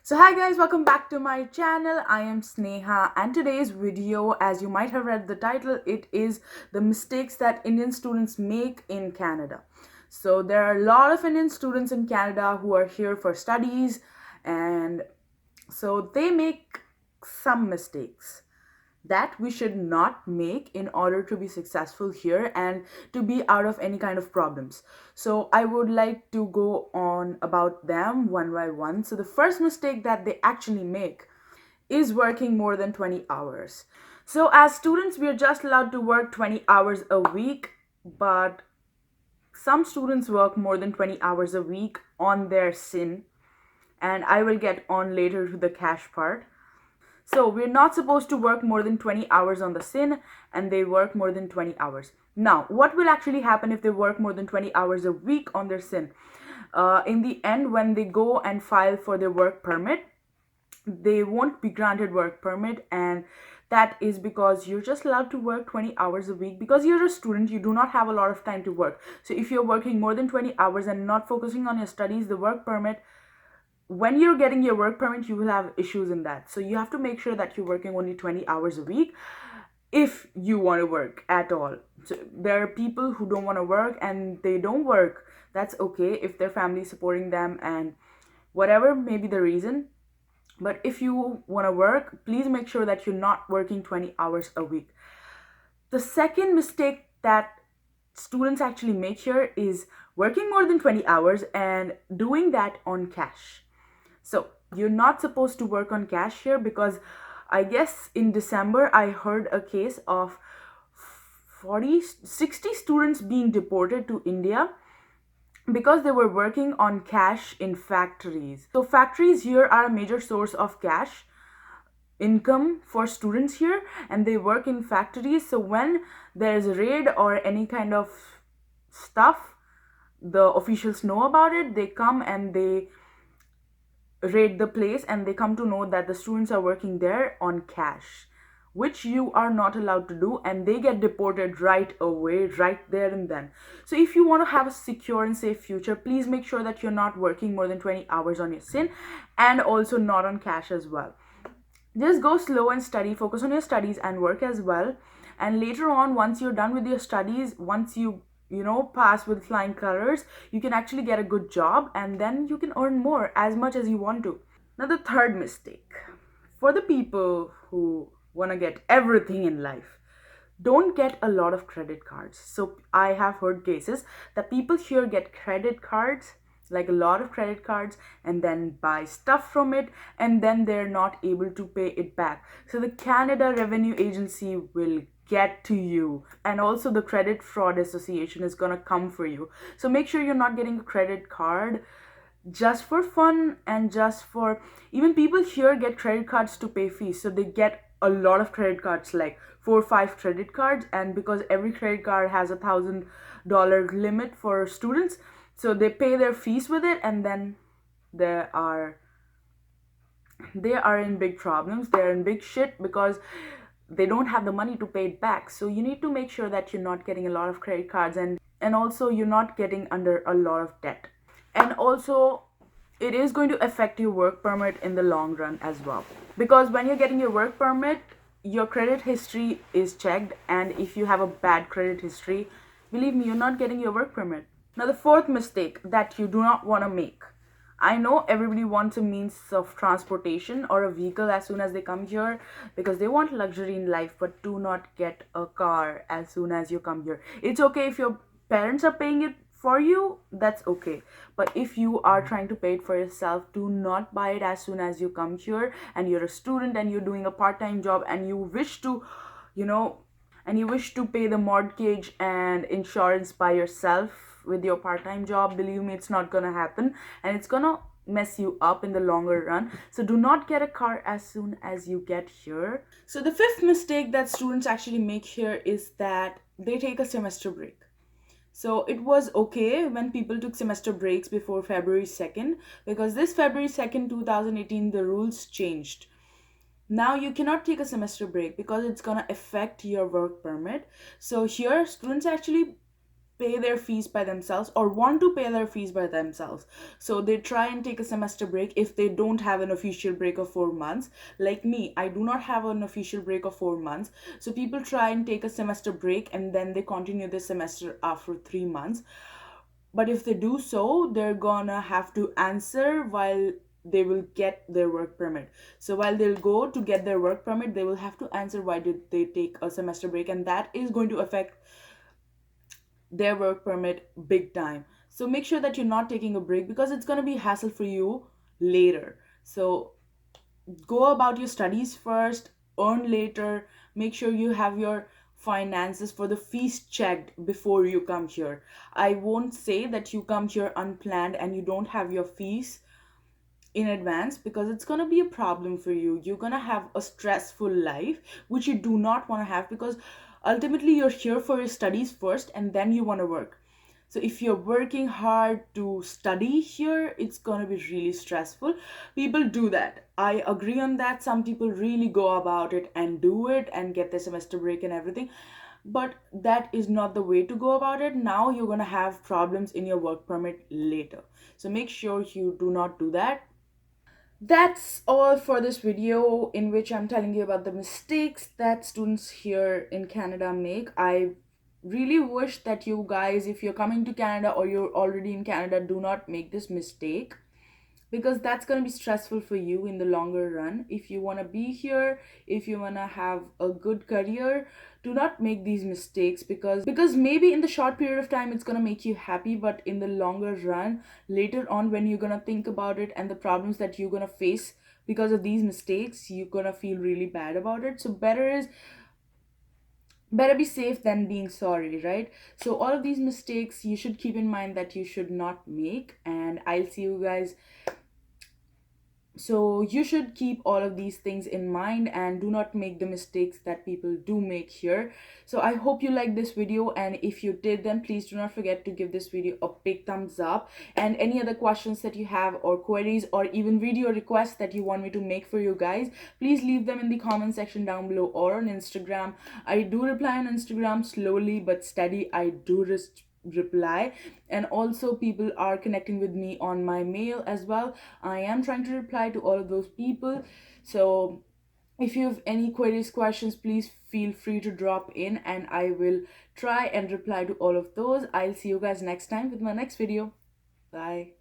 So hi guys, welcome back to my channel. I am Sneha, and today's video, as you might have read the title, it is the mistakes that Indian students make in Canada. So there are a lot of Indian students in Canada who are here for studies, and so they make some mistakes that we should not make in order to be successful here and to be out of any kind of problems. So I would like to go on about them one by one. So the first mistake that they actually make is working more than 20 hours. So as students, we are just allowed to work 20 hours a week, but some students work more than 20 hours a week on their sin, and I will get on later to the cash part. So we're not supposed to work more than 20 hours on the sin, and they work more than 20 hours. Now, what will actually happen if they work more than 20 hours a week on their sin? In the end, when they go and file for their work permit, they won't be granted work permit, and that is because you're just allowed to work 20 hours a week. Because you're a student, you do not have a lot of time to work. So if you're working more than 20 hours and not focusing on your studies, the work permit, when you're getting your work permit, you will have issues in that. So you have to make sure that you're working only 20 hours a week if you want to work at all. So there are people who don't want to work and they don't work. That's okay if their family is supporting them and whatever may be the reason. But if you want to work, please make sure that you're not working 20 hours a week. The second mistake that students actually make here is working more than 20 hours and doing that on cash. So you're not supposed to work on cash here, because I guess in December I heard a case of 60 students being deported to India because they were working on cash in factories. So factories here are a major source of cash income for students here, and they work in factories. So when there's a raid or any kind of stuff, the officials know about it, they come and they raid the place, and they come to know that the students are working there on cash, which you are not allowed to do, and they get deported right away, right there and then. So if you want to have a secure and safe future, please make sure that you're not working more than 20 hours on your sin, and also not on cash as well. Just go slow and study, focus on your studies and work as well. And later on, once you're done with your studies, once you pass with flying colors, you can actually get a good job, and then you can earn more, as much as you want to. Now the third mistake, for the people who want to get everything in life, don't get a lot of credit cards. So I have heard cases that people here get credit cards, like a lot of credit cards, and then buy stuff from it, and then they're not able to pay it back. So the Canada Revenue Agency will get to you, and also the Credit Fraud Association is gonna come for you. So make sure you're not getting a credit card just for fun, and just for, even people here get credit cards to pay fees. So they get a lot of credit cards, like 4 or 5 credit cards, and because every credit card has $1,000 limit for students, so they pay their fees with it, and then they are in big problems, they're in big shit, because they don't have the money to pay it back. So you need to make sure that you're not getting a lot of credit cards, and also you're not getting under a lot of debt. And also, it is going to affect your work permit in the long run as well, because when you're getting your work permit, your credit history is checked, and if you have a bad credit history, believe me, you're not getting your work permit. Now the fourth mistake that you do not want to make, I know everybody wants a means of transportation or a vehicle as soon as they come here, because they want luxury in life, but do not get a car as soon as you come here. It's okay if your parents are paying it for you, that's okay. But if you are trying to pay it for yourself, do not buy it as soon as you come here and you're a student and you're doing a part-time job, and you wish to, pay the mortgage and insurance by yourself with your part-time job. Believe me, it's not gonna happen, and it's gonna mess you up in the longer run. So do not get a car as soon as you get here. So the fifth mistake that students actually make here is that they take a semester break. So it was okay when people took semester breaks before February 2nd, because this February 2nd, 2018, the rules changed. Now you cannot take a semester break because it's gonna affect your work permit. So here students actually pay their fees by themselves or want to pay their fees by themselves. So they try and take a semester break if they don't have an official break of 4 months. Like me, I do not have an official break of 4 months. So people try and take a semester break and then they continue the semester after 3 months. But if they do so, they're gonna have to answer while they will get their work permit. So while they'll go to get their work permit, they will have to answer why did they take a semester break, and that is going to affect their work permit big time. So make sure that you're not taking a break because it's going to be hassle for you later. So go about your studies first, earn later, make sure you have your finances for the fees checked before you come here. I won't say that you come here unplanned and you don't have your fees in advance, because it's going to be a problem for you. You're going to have a stressful life which you do not want to have, because ultimately you're here for your studies first and then you want to work. So if you're working hard to study here, it's going to be really stressful. People do that, I agree on that. Some people really go about it and do it and get their semester break and everything, but that is not the way to go about it. Now you're going to have problems in your work permit later. So make sure you do not do that. That's all for this video, in which I'm telling you about the mistakes that students here in Canada make. I really wish that you guys, if you're coming to Canada or you're already in Canada, do not make this mistake, because that's going to be stressful for you in the longer run. If you want to be here, if you want to have a good career, do not make these mistakes, because maybe in the short period of time it's going to make you happy, but in the longer run, later on, when you're going to think about it and the problems that you're going to face because of these mistakes, you're going to feel really bad about it. So better be safe than being sorry, right? So all of these mistakes you should keep in mind that you should not make, and I'll see you guys. So you should keep all of these things in mind and do not make the mistakes that people do make here. So I hope you liked this video, and if you did, then please do not forget to give this video a big thumbs up. And any other questions that you have, or queries, or even video requests that you want me to make for you guys, please leave them in the comment section down below or on Instagram. I do reply on Instagram, slowly but steady. I do reply, and also people are connecting with me on my mail as well. I am trying to reply to all of those people. So if you have any queries, questions, please feel free to drop in and I will try and reply to all of those. I'll see you guys next time with my next video. Bye.